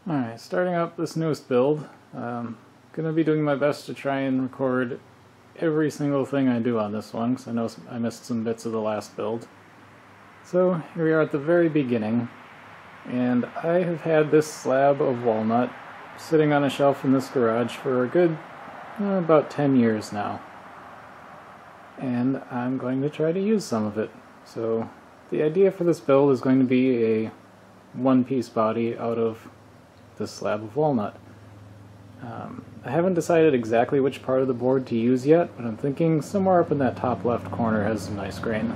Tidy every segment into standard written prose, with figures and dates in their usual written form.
Alright, starting up this newest build. Gonna be doing my best to try and record every single thing I do on this one, because I know I missed some bits of the last build. So here we are at the very beginning, and I have had this slab of walnut sitting on a shelf in this garage for a good about 10 years now. And I'm going to try to use some of it. So the idea for this build is going to be a one-piece body out of this slab of walnut. I haven't decided exactly which part of the board to use yet, but I'm thinking somewhere up in that top left corner has some nice grain.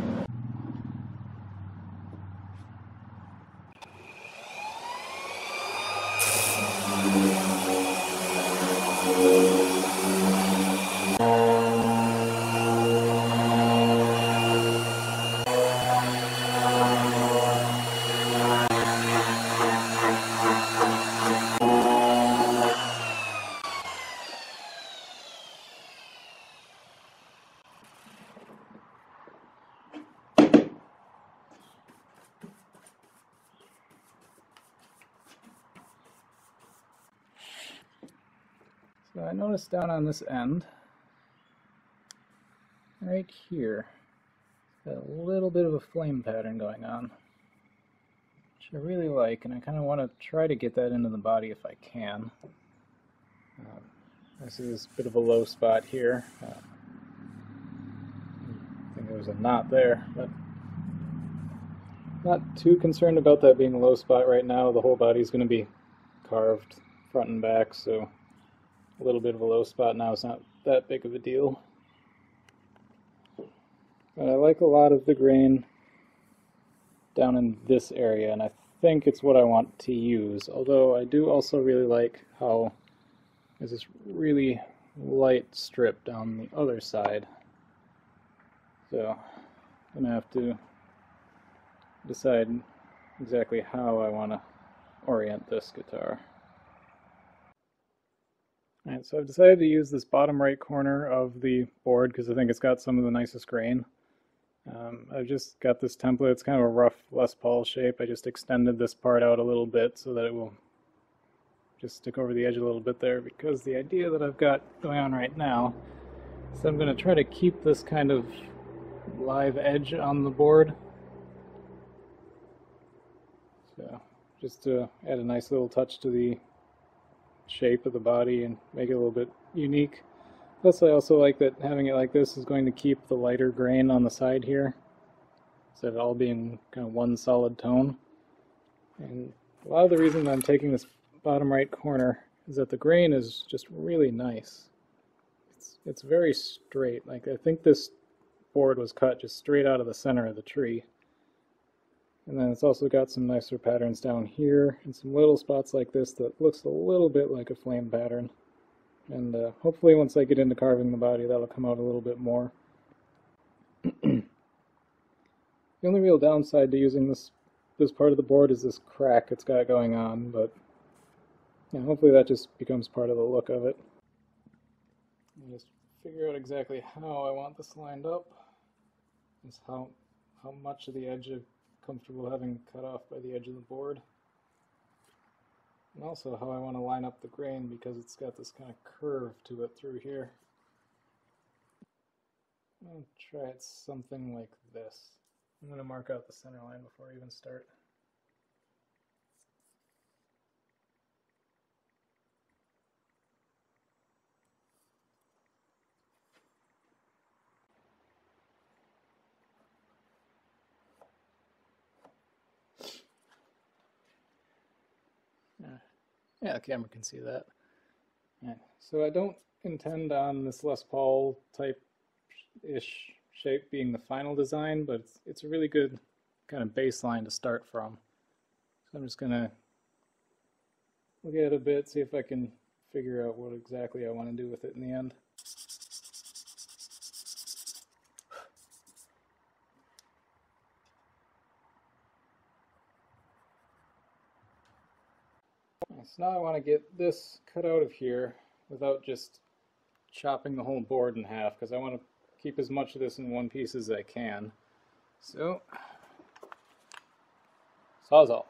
So I noticed down on this end, right here, got a little bit of a flame pattern going on, which I really like, and I kind of want to try to get that into the body if I can. I see this bit of a low spot here. I think there was a knot there, but not too concerned about that being a low spot right now. The whole body is going to be carved front and back, so a little bit of a low spot now is not that big of a deal. But I like a lot of the grain down in this area, and I think it's what I want to use, although I do also really like how there's this really light strip down the other side. So I'm going to have to decide exactly how I want to orient this guitar. Alright, so I've decided to use this bottom right corner of the board because I think it's got some of the nicest grain. I've just got this template. It's kind of a rough Les Paul shape. I just extended this part out a little bit so that it will just stick over the edge a little bit there, because the idea that I've got going on right now is I'm going to try to keep this kind of live edge on the board. So just to add a nice little touch to the shape of the body and make it a little bit unique. Plus I also like that having it like this is going to keep the lighter grain on the side here, instead of all being kind of one solid tone. And a lot of the reason that I'm taking this bottom right corner is that the grain is just really nice. It's very straight. Like, I think this board was cut just straight out of the center of the tree. And then it's also got some nicer patterns down here and some little spots like this that looks a little bit like a flame pattern. And hopefully once I get into carving the body, that'll come out a little bit more. The only real downside to using this part of the board is this crack it's got going on, but yeah, hopefully that just becomes part of the look of it. I'll just figure out exactly how I want this lined up. Is how much of the edge I'm comfortable having cut off by the edge of the board. And also how I want to line up the grain, because it's got this kind of curve to it through here. I'll try it something like this. I'm going to mark out the center line before I even start. Yeah, the camera can see that. Right. So I don't intend on this Les Paul type-ish shape being the final design, but it's a really good kind of baseline to start from. So I'm just going to look at it a bit, see if I can figure out what exactly I want to do with it in the end. So now I want to get this cut out of here without just chopping the whole board in half, because I want to keep as much of this in one piece as I can. So, Sawzall.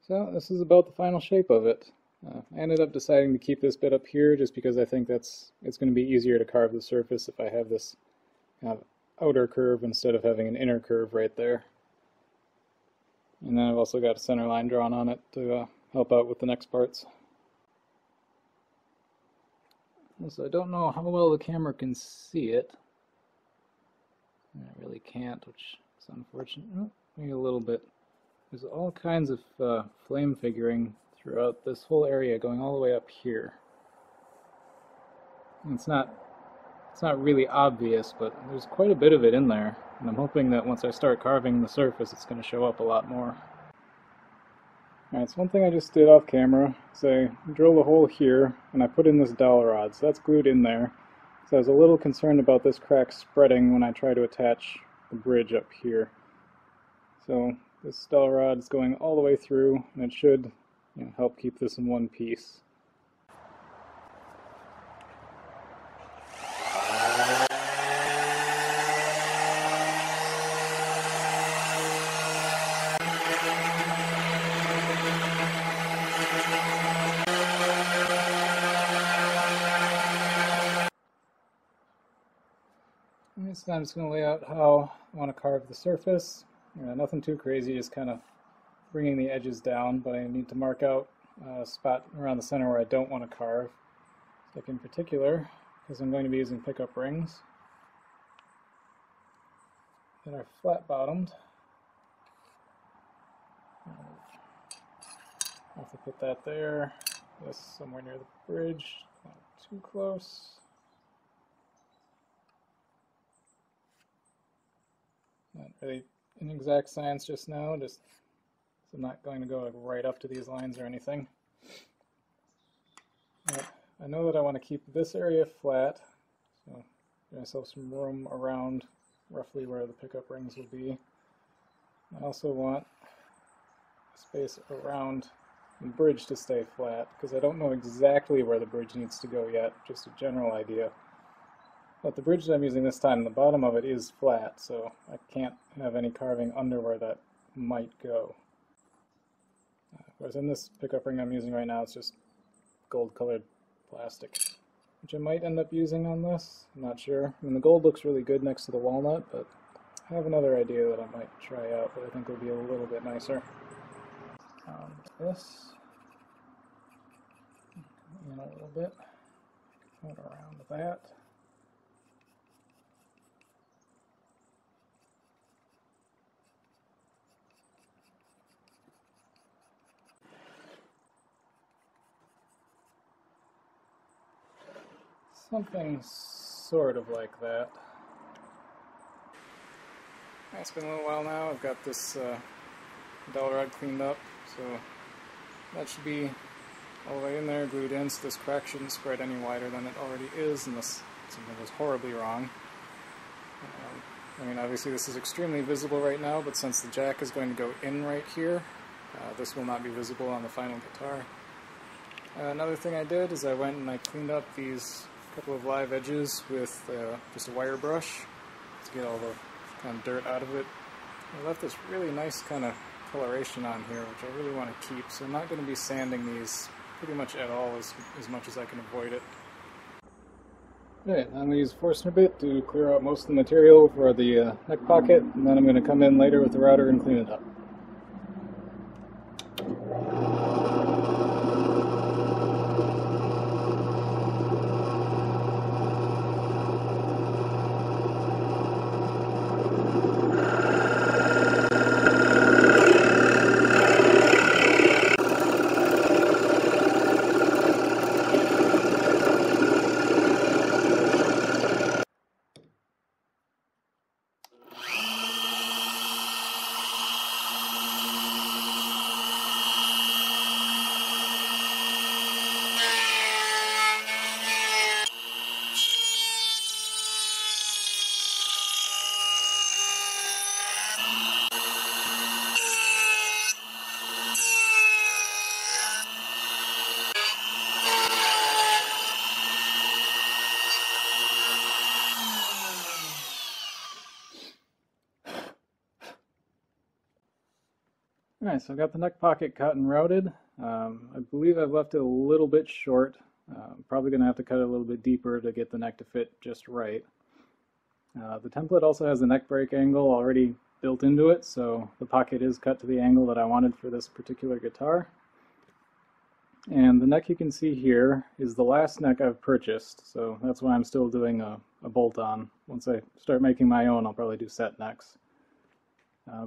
So this is about the final shape of it. I ended up deciding to keep this bit up here just because I think it's going to be easier to carve the surface if I have this kind of outer curve instead of having an inner curve right there. And then I've also got a center line drawn on it to help out with the next parts. So I don't know how well the camera can see it. I really can't, which is unfortunate. Oh, maybe a little bit. There's all kinds of flame figuring throughout this whole area, going all the way up here. And it's not really obvious, but there's quite a bit of it in there. And I'm hoping that once I start carving the surface, it's going to show up a lot more. Alright, so one thing I just did off camera is I drilled a hole here, and I put in this dowel rod, so that's glued in there. So I was a little concerned about this crack spreading when I try to attach the bridge up here. So this dowel rod is going all the way through, and it should, help keep this in one piece. So I'm just going to lay out how I want to carve the surface. Nothing too crazy, just kind of bringing the edges down, but I need to mark out a spot around the center where I don't want to carve. Like in particular, because I'm going to be using pickup rings that are flat bottomed. I'll have to put that there, this somewhere near the bridge, not too close. Not really an exact science just now, just so I'm not going to go right up to these lines or anything. But I know that I want to keep this area flat, so give myself some room around roughly where the pickup rings will be. I also want space around the bridge to stay flat, because I don't know exactly where the bridge needs to go yet, just a general idea. But the bridge that I'm using this time, the bottom of it is flat, so I can't have any carving under where that might go. Whereas in this pickup ring I'm using right now, it's just gold-colored plastic, which I might end up using on this. I'm not sure. I mean, the gold looks really good next to the walnut, but I have another idea that I might try out that I think will be a little bit nicer. This, a little bit, come around with that. Something sort of like that. It's been a little while now. I've got this dowel rod cleaned up, so that should be all the way in there, glued in, so this crack shouldn't spread any wider than it already is unless something goes horribly wrong. I mean, obviously this is extremely visible right now, but since the jack is going to go in right here, this will not be visible on the final guitar. Another thing I did is I went and I cleaned up these couple of live edges with just a wire brush to get all the kind of dirt out of it. I left this really nice kind of coloration on here, which I really want to keep, so I'm not going to be sanding these pretty much at all as much as I can avoid it. Okay, I'm going to use a Forstner bit to clear out most of the material for the neck pocket, and then I'm going to come in later with the router and clean it up. Alright, so I've got the neck pocket cut and routed. I believe I've left it a little bit short. Probably going to have to cut it a little bit deeper to get the neck to fit just right. The template also has a neck break angle already built into it, so the pocket is cut to the angle that I wanted for this particular guitar. And the neck you can see here is the last neck I've purchased, so that's why I'm still doing a bolt-on. Once I start making my own, I'll probably do set necks.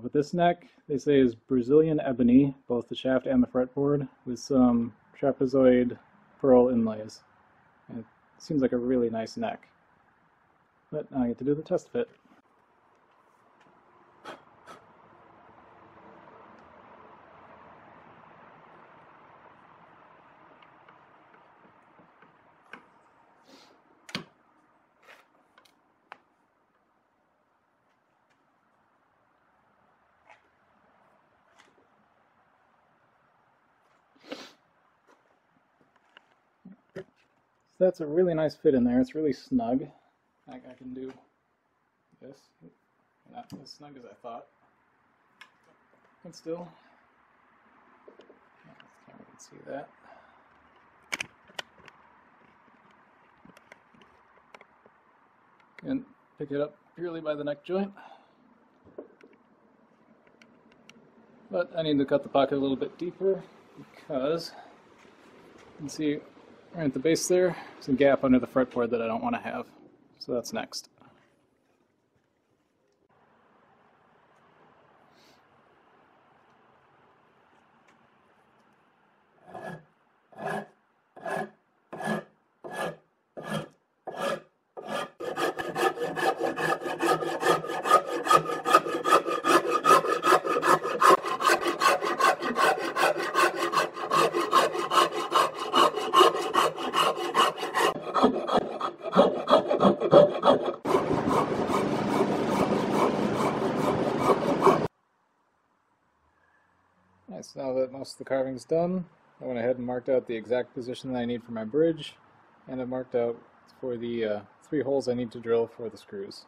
But this neck, they say, is Brazilian ebony, both the shaft and the fretboard, with some trapezoid pearl inlays. And it seems like a really nice neck. But now I get to do the test fit. That's a really nice fit in there. It's really snug. I can do this. Not as snug as I thought. But still, I can see that. And pick it up purely by the neck joint. But I need to cut the pocket a little bit deeper because you can see right at the base there's a gap under the fretboard that I don't want to have. So that's next. Nice, now that most of the carving's done, I went ahead and marked out the exact position that I need for my bridge, and I marked out for the 3 holes I need to drill for the screws.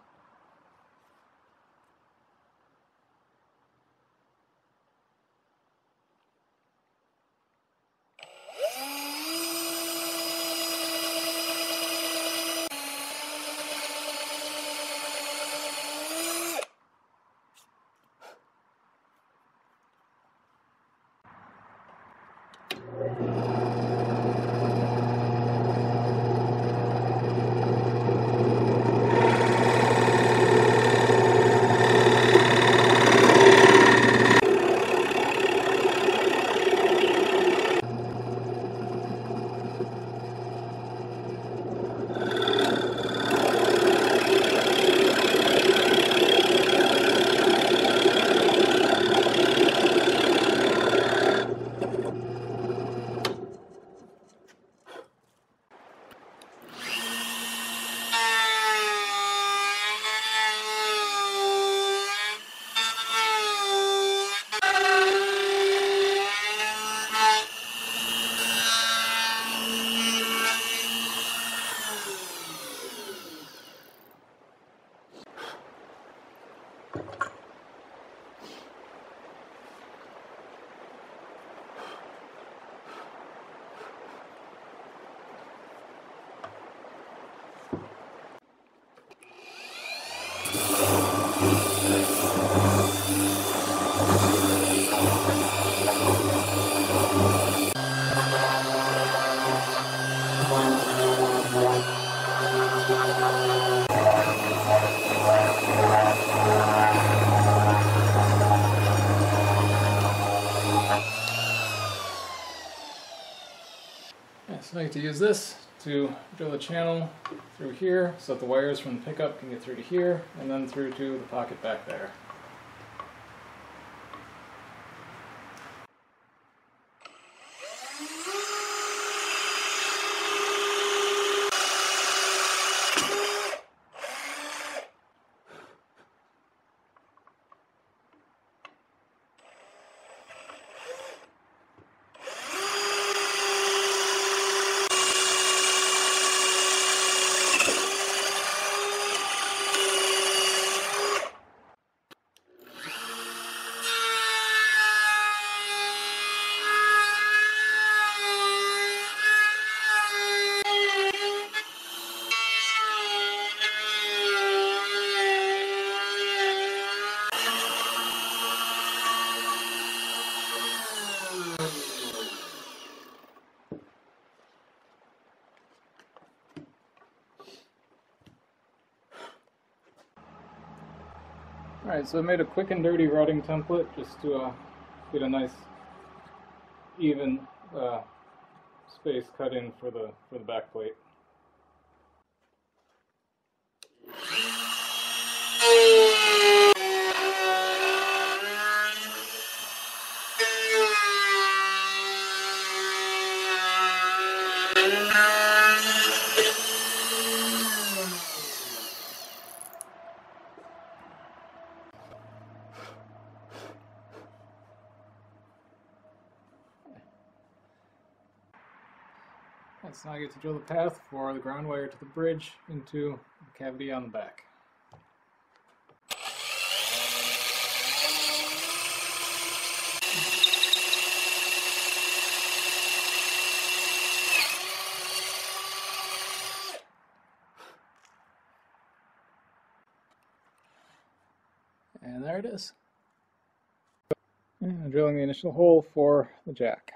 So I get to use this to drill a channel through here so that the wires from the pickup can get through to here and then through to the pocket back there. Alright, so I made a quick and dirty routing template just to get a nice even space cut in for the back plate. So now I get to drill the path for the ground wire to the bridge into the cavity on the back. And there it is. And I'm drilling the initial hole for the jack.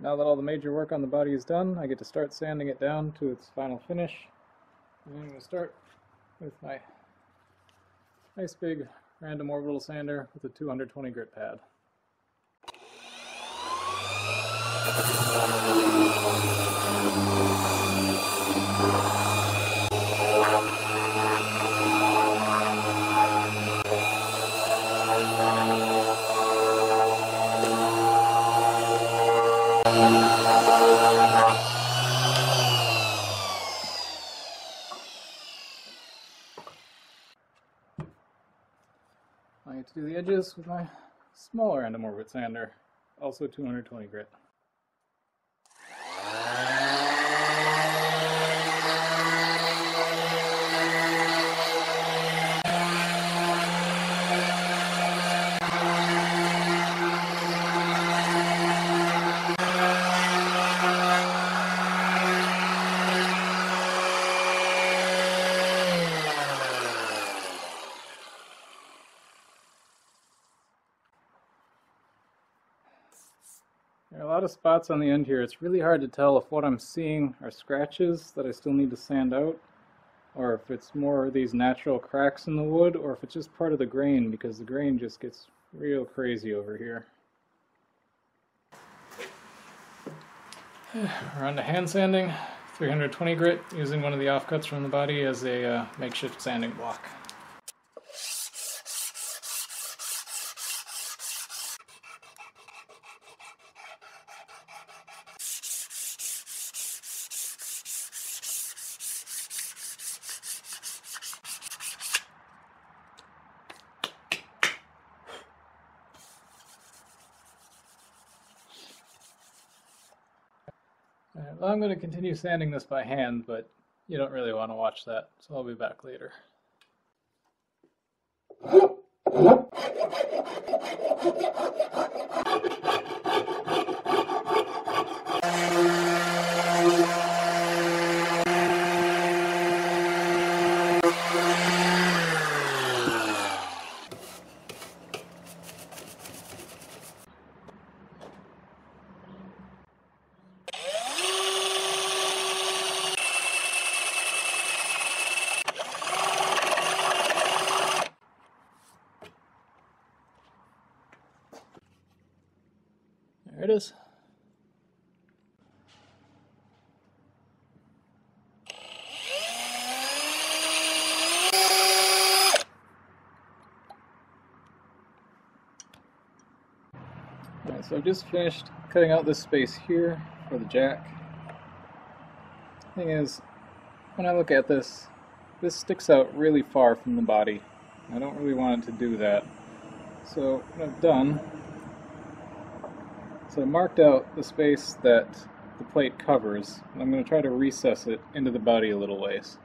Now that all the major work on the body is done, I get to start sanding it down to its final finish. And I'm going to start with my nice big random orbital sander with a 220 grit pad. I get to do the edges with my smaller random orbit sander, also 220 grit. There are a lot of spots on the end here. It's really hard to tell if what I'm seeing are scratches that I still need to sand out, or if it's more of these natural cracks in the wood, or if it's just part of the grain, because the grain just gets real crazy over here. We're on to hand sanding, 320 grit, using one of the offcuts from the body as a makeshift sanding block. Well, I'm going to continue sanding this by hand, but you don't really want to watch that, so I'll be back later. There it is. Alright, so I've just finished cutting out this space here for the jack. Thing is, when I look at this, this sticks out really far from the body. I don't really want it to do that. So what I've done, so I marked out the space that the plate covers, and I'm going to try to recess it into the body a little ways.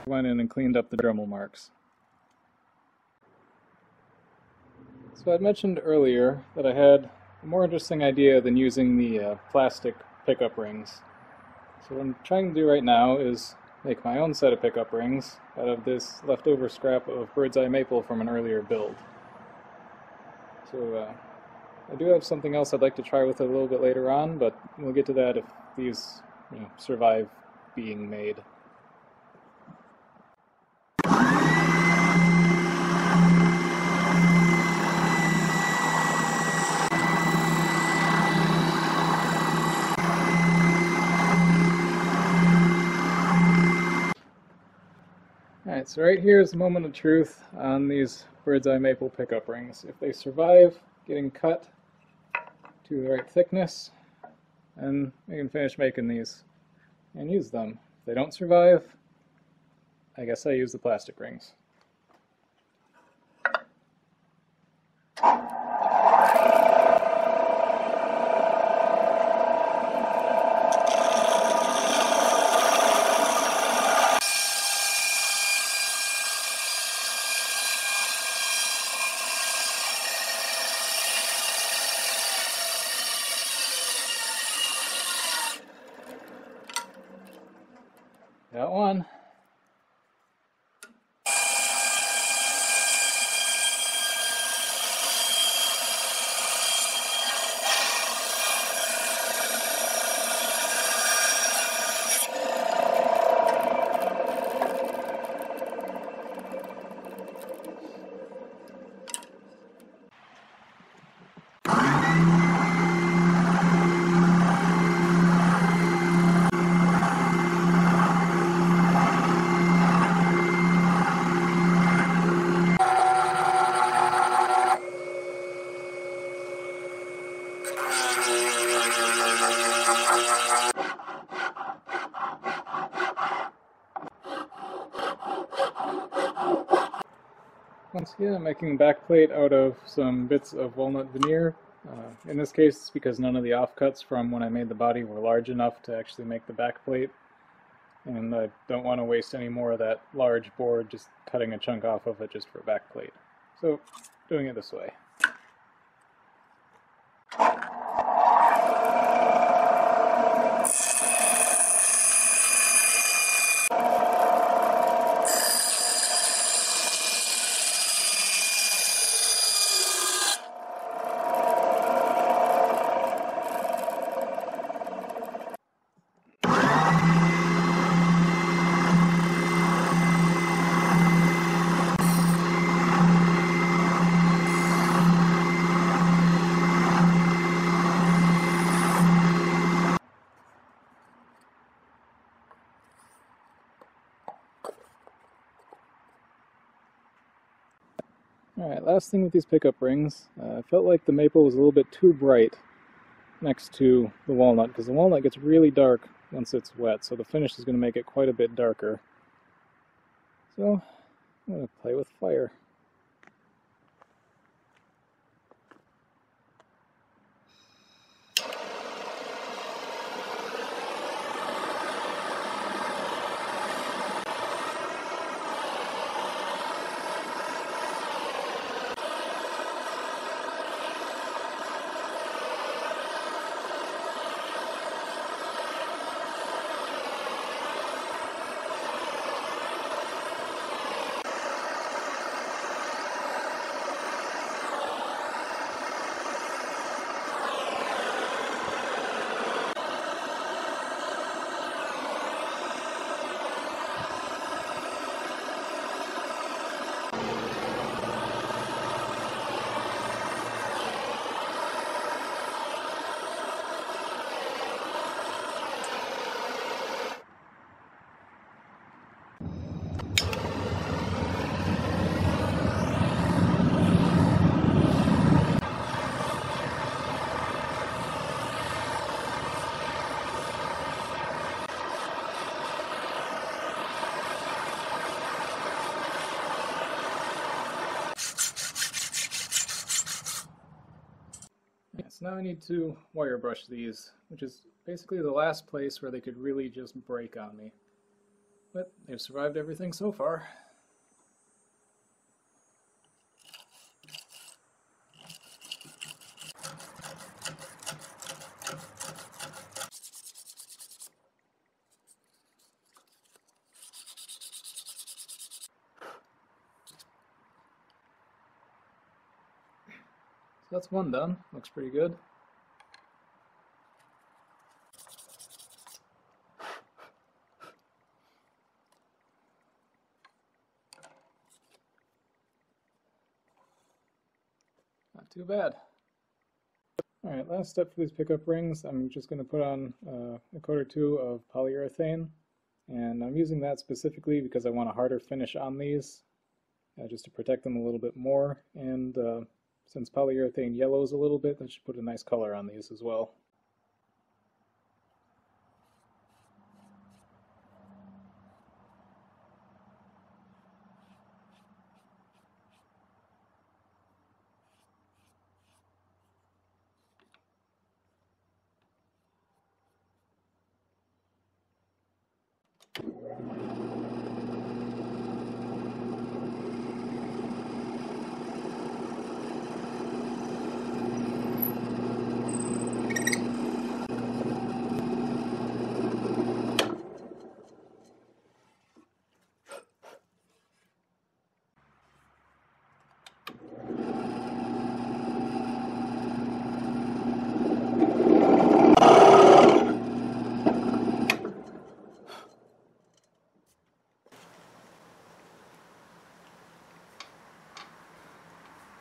went in and cleaned up the Dremel marks. So I'd mentioned earlier that I had a more interesting idea than using the plastic pickup rings. So what I'm trying to do right now is make my own set of pickup rings out of this leftover scrap of birdseye maple from an earlier build. So I do have something else I'd like to try with it a little bit later on, but we'll get to that if these survive being made. Alright, so right here is the moment of truth on these birdseye maple pickup rings. If they survive getting cut to the right thickness, then we can finish making these and use them. If they don't survive, I guess I use the plastic rings. Got one. Once again, I'm making a backplate out of some bits of walnut veneer. In this case, it's because none of the offcuts from when I made the body were large enough to actually make the backplate. And I don't want to waste any more of that large board just cutting a chunk off of it just for a backplate. So, doing it this way. Alright, last thing with these pickup rings, I felt like the maple was a little bit too bright next to the walnut, because the walnut gets really dark once it's wet, so the finish is going to make it quite a bit darker. So, I'm going to play with fire. So now I need to wire brush these, which is basically the last place where they could really just break on me. But they've survived everything so far. So that's one done. Looks pretty good. Not too bad. Alright, last step for these pickup rings, I'm just going to put on a coat or two of polyurethane, and I'm using that specifically because I want a harder finish on these, just to protect them a little bit more, and since polyurethane yellows a little bit, that should put a nice color on these as well.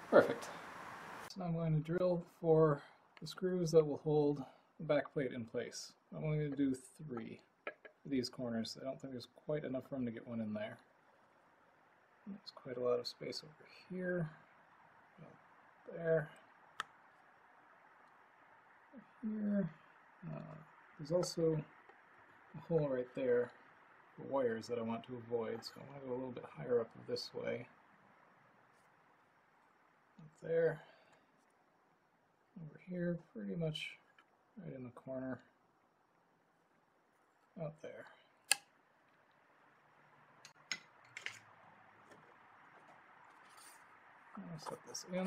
Perfect. So I'm going to drill for the screws that will hold the back plate in place. I'm only going to do 3 for these corners. I don't think there's quite enough room to get one in there. There's quite a lot of space over here, there, here. There's also a hole right there for wires that I want to avoid, so I want to go a little bit higher up this way. Up there, over here, pretty much right in the corner, out there. I'll set this in.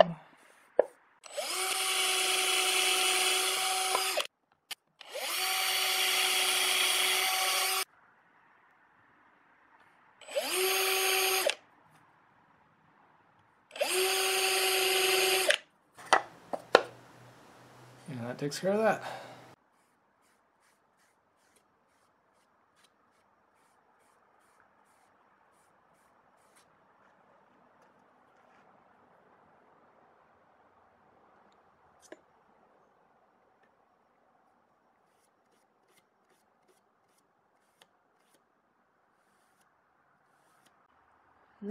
And that takes care of that.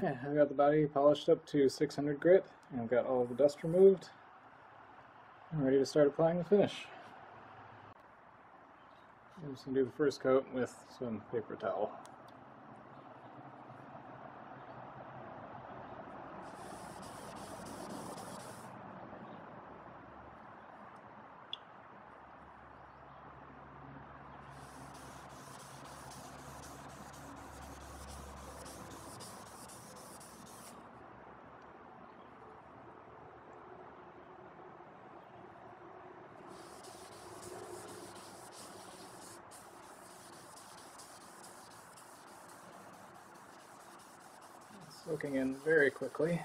Yeah, I've got the body polished up to 600 grit, and I've got all of the dust removed. I'm ready to start applying the finish. I'm just going to do the first coat with some paper towel. Soaking in very quickly.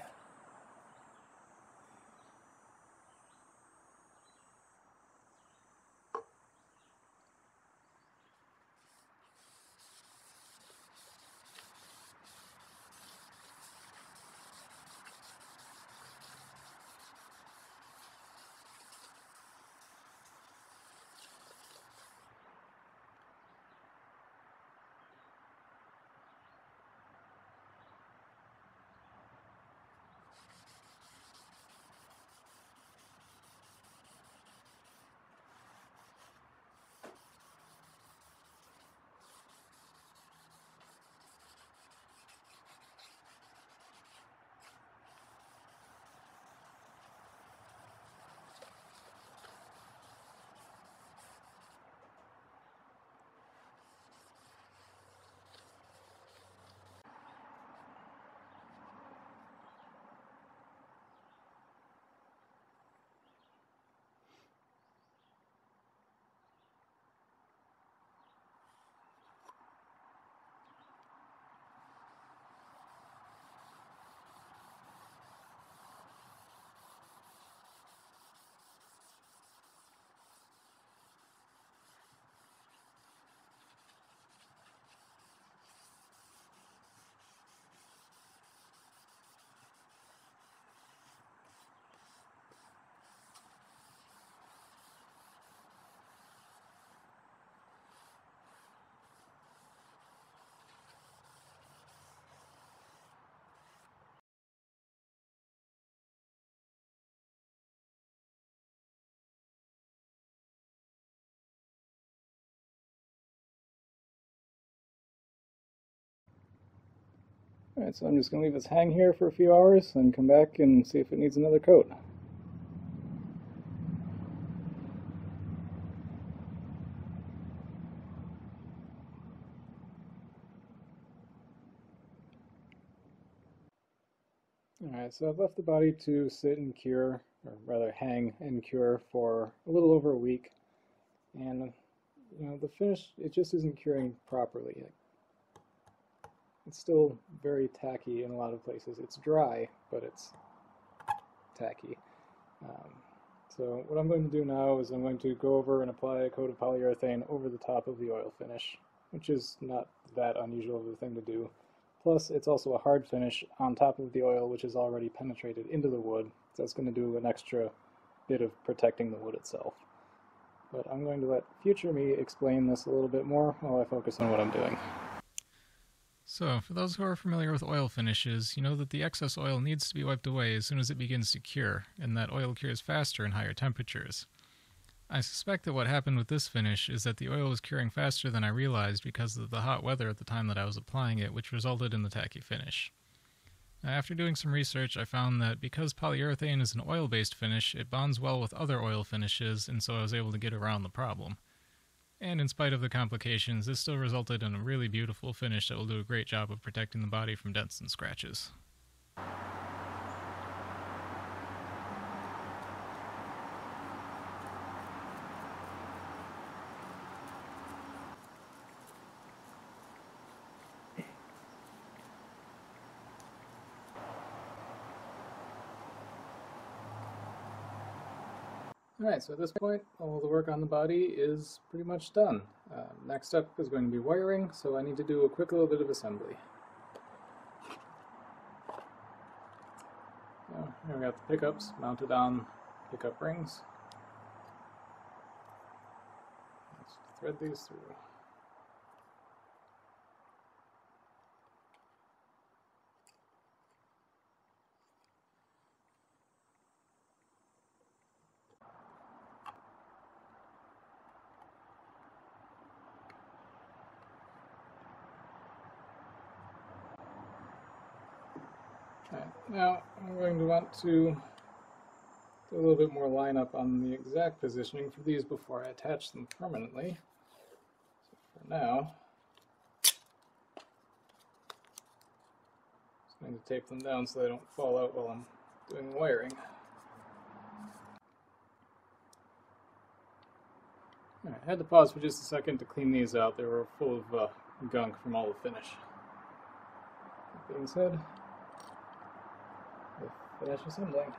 Alright, so I'm just going to leave this hang here for a few hours, then come back and see if it needs another coat. Alright, so I've left the body to sit and cure, or rather hang and cure, for a little over a week. And, the finish, it just isn't curing properly. It's still very tacky in a lot of places. It's dry, but it's tacky. So what I'm going to do now is I'm going to go over and apply a coat of polyurethane over the top of the oil finish, which is not that unusual of a thing to do. Plus, it's also a hard finish on top of the oil, which is already penetrated into the wood, so it's going to do an extra bit of protecting the wood itself. But I'm going to let future me explain this a little bit more while I focus on what I'm doing. So, for those who are familiar with oil finishes, you know that the excess oil needs to be wiped away as soon as it begins to cure, and that oil cures faster in higher temperatures. I suspect that what happened with this finish is that the oil was curing faster than I realized because of the hot weather at the time that I was applying it, which resulted in the tacky finish. Now, after doing some research, I found that because polyurethane is an oil-based finish, it bonds well with other oil finishes, and so I was able to get around the problem. And in spite of the complications, this still resulted in a really beautiful finish that will do a great job of protecting the body from dents and scratches. Alright, so at this point, all the work on the body is pretty much done. Next up is going to be wiring, so I need to do a quick little bit of assembly. So here we got the pickups mounted on pickup rings. Let's thread these through. Now, I'm going to want to do a little bit more lineup on the exact positioning for these before I attach them permanently. So for now, I'm just going to tape them down so they don't fall out while I'm doing the wiring. Alright, I had to pause for just a second to clean these out. They were full of gunk from all the finish. That being said, finish assembling.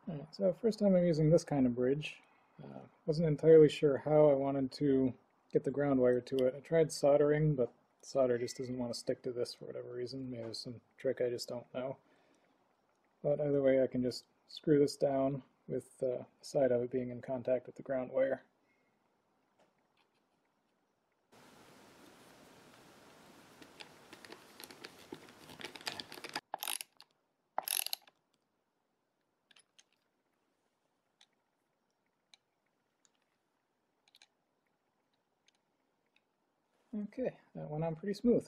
Alright, so first time I'm using this kind of bridge. Wasn't entirely sure how I wanted to get the ground wire to it. I tried soldering, but solder just doesn't want to stick to this for whatever reason. Maybe there's some trick I just don't know. But either way, I can just screw this down with the side of it being in contact with the ground wire. Okay, that went on pretty smooth.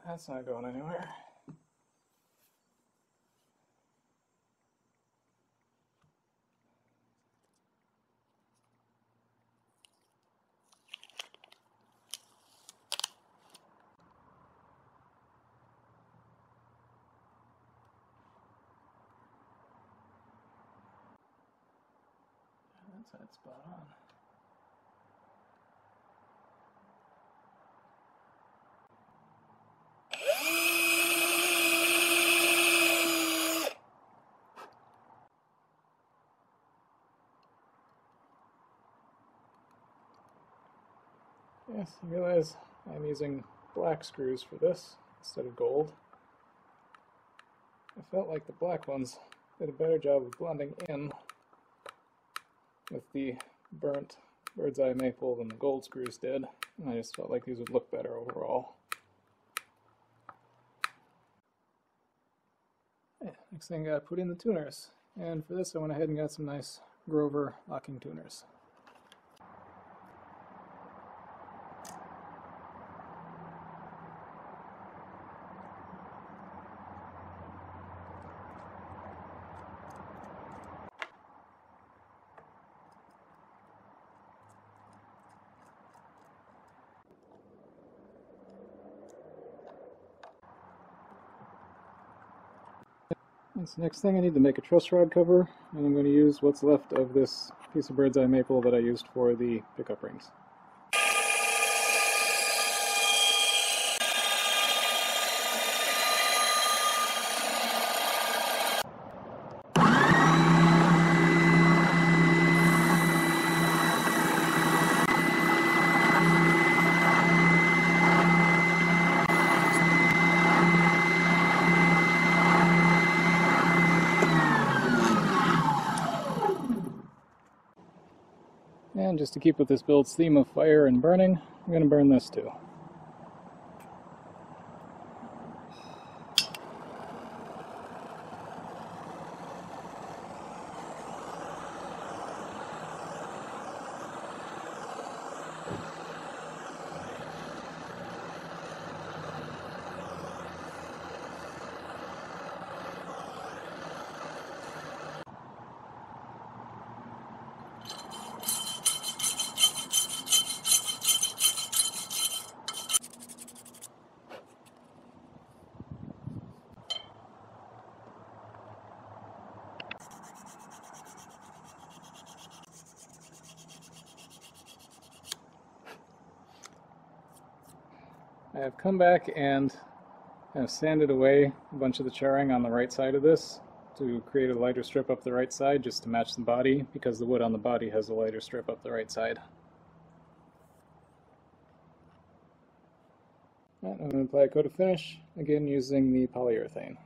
That's not going anywhere. side spot on. Yes, you realize I'm using black screws for this instead of gold. I felt like the black ones did a better job of blending in with the burnt birdseye maple than the gold screws did, and I just felt like these would look better overall. Yeah, next thing I got to put in the tuners, and for this I went ahead and got some nice Grover locking tuners. So next thing I need to make a truss rod cover, and I'm going to use what's left of this piece of birdseye maple that I used for the pickup rings. And just to keep with this build's theme of fire and burning, I'm going to burn this too. I have come back and have sanded away a bunch of the charring on the right side of this to create a lighter strip up the right side just to match the body, because the wood on the body has a lighter strip up the right side. And I'm going to apply a coat of finish, again using the polyurethane.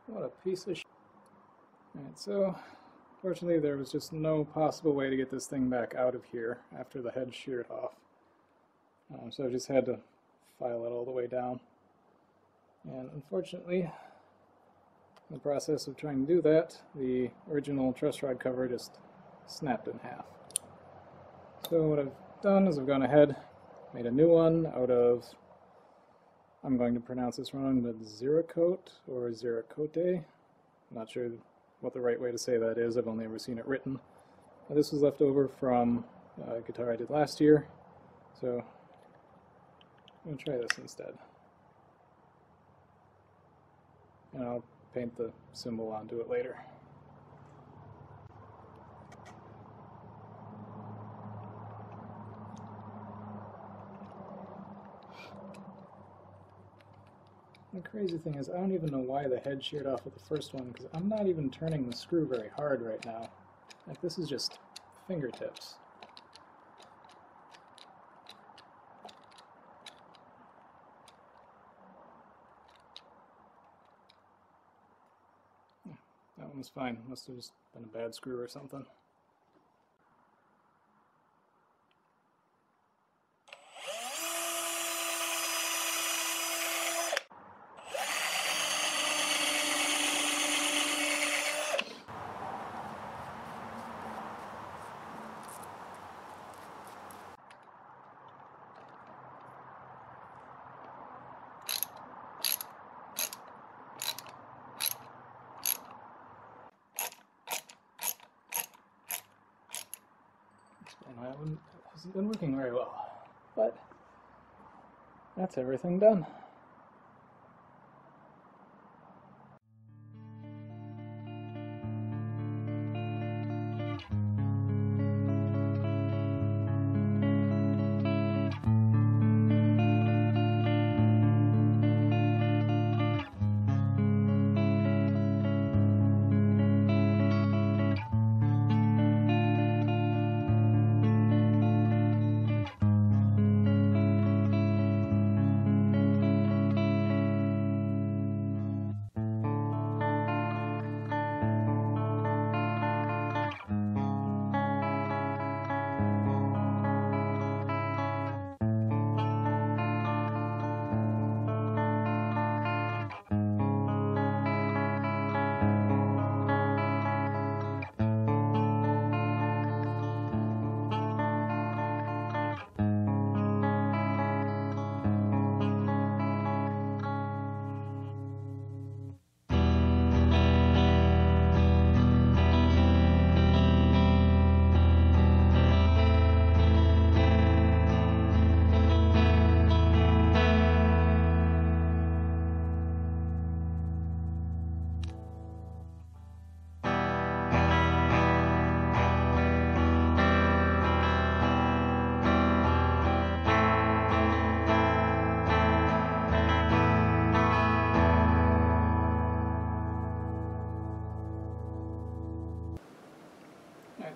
What a piece of shit. Alright, so fortunately there was just no possible way to get this thing back out of here after the head sheared off. So I just had to file it all the way down. And unfortunately, in the process of trying to do that, the original truss rod cover just snapped in half. So what I've done is I've gone ahead, made a new one out of, I'm going to pronounce this wrong, but Zeracote or Zeracote. I'm not sure what the right way to say that is. I've only ever seen it written. This was left over from a guitar I did last year, so I'm going to try this instead. And I'll paint the symbol onto it later. The crazy thing is, I don't even know why the head sheared off with the first one, because I'm not even turning the screw very hard right now. Like, this is just fingertips. That one was fine. Must have just been a bad screw or something. It hasn't been working very well, but that's everything done.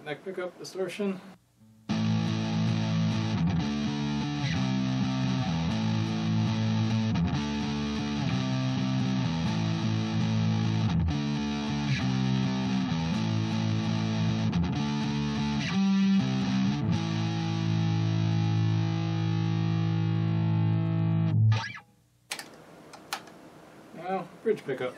Neck pickup distortion. Now, bridge pickup.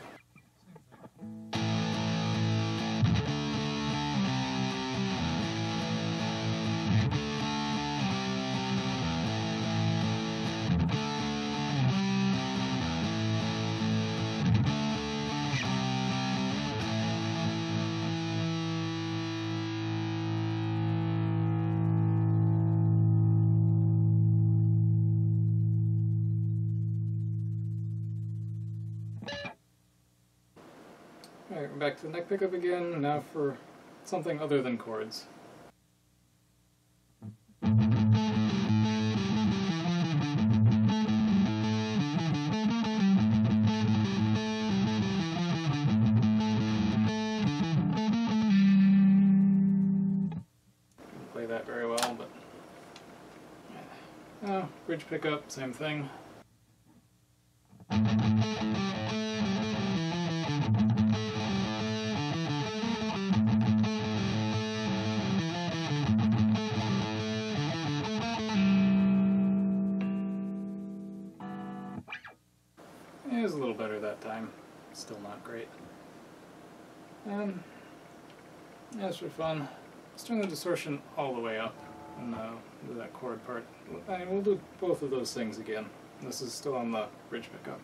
Alright, we're back to the neck pickup again, now for something other than chords. Didn't play that very well, but... Oh, bridge pickup, same thing. It was a little better that time. Still not great. As for fun, let's turn the distortion all the way up and do that chord part. I mean, we'll do both of those things again. This is still on the bridge pickup.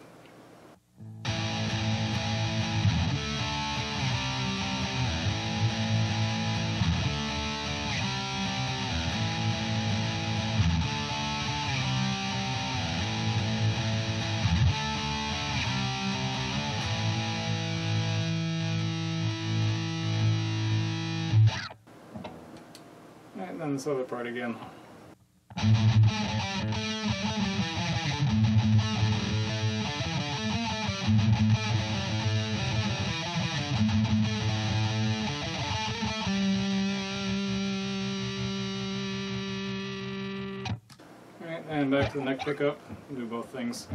And then this other part again. It Alright, and back to the neck pickup. Do both things.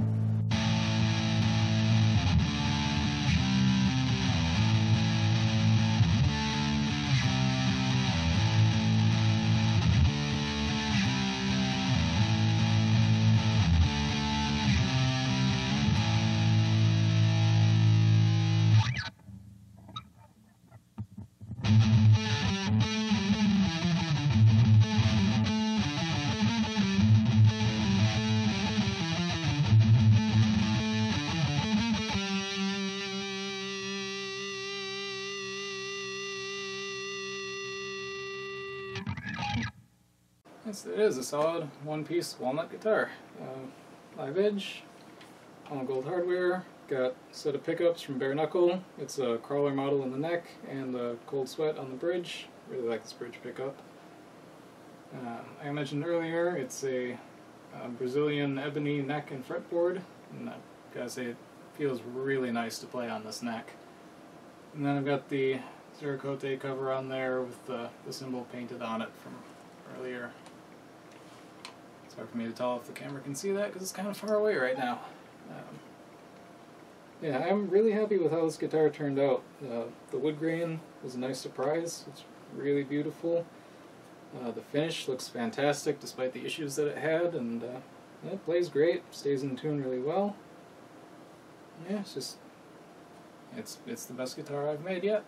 Yes, it is a solid one-piece walnut guitar. Live edge, all gold hardware, got a set of pickups from Bare Knuckle. It's a crawler model in the neck and a cold sweat on the bridge. Really like this bridge pickup. I mentioned earlier, it's a Brazilian ebony neck and fretboard, and I gotta say it feels really nice to play on this neck. And then I've got the Cerakote cover on there with the symbol painted on it from earlier. It's hard for me to tell if the camera can see that because it's kind of far away right now. Yeah, I'm really happy with how this guitar turned out. The wood grain was a nice surprise. It's really beautiful. The finish looks fantastic despite the issues that it had, and it plays great, stays in tune really well. Yeah, it's the best guitar I've made yet.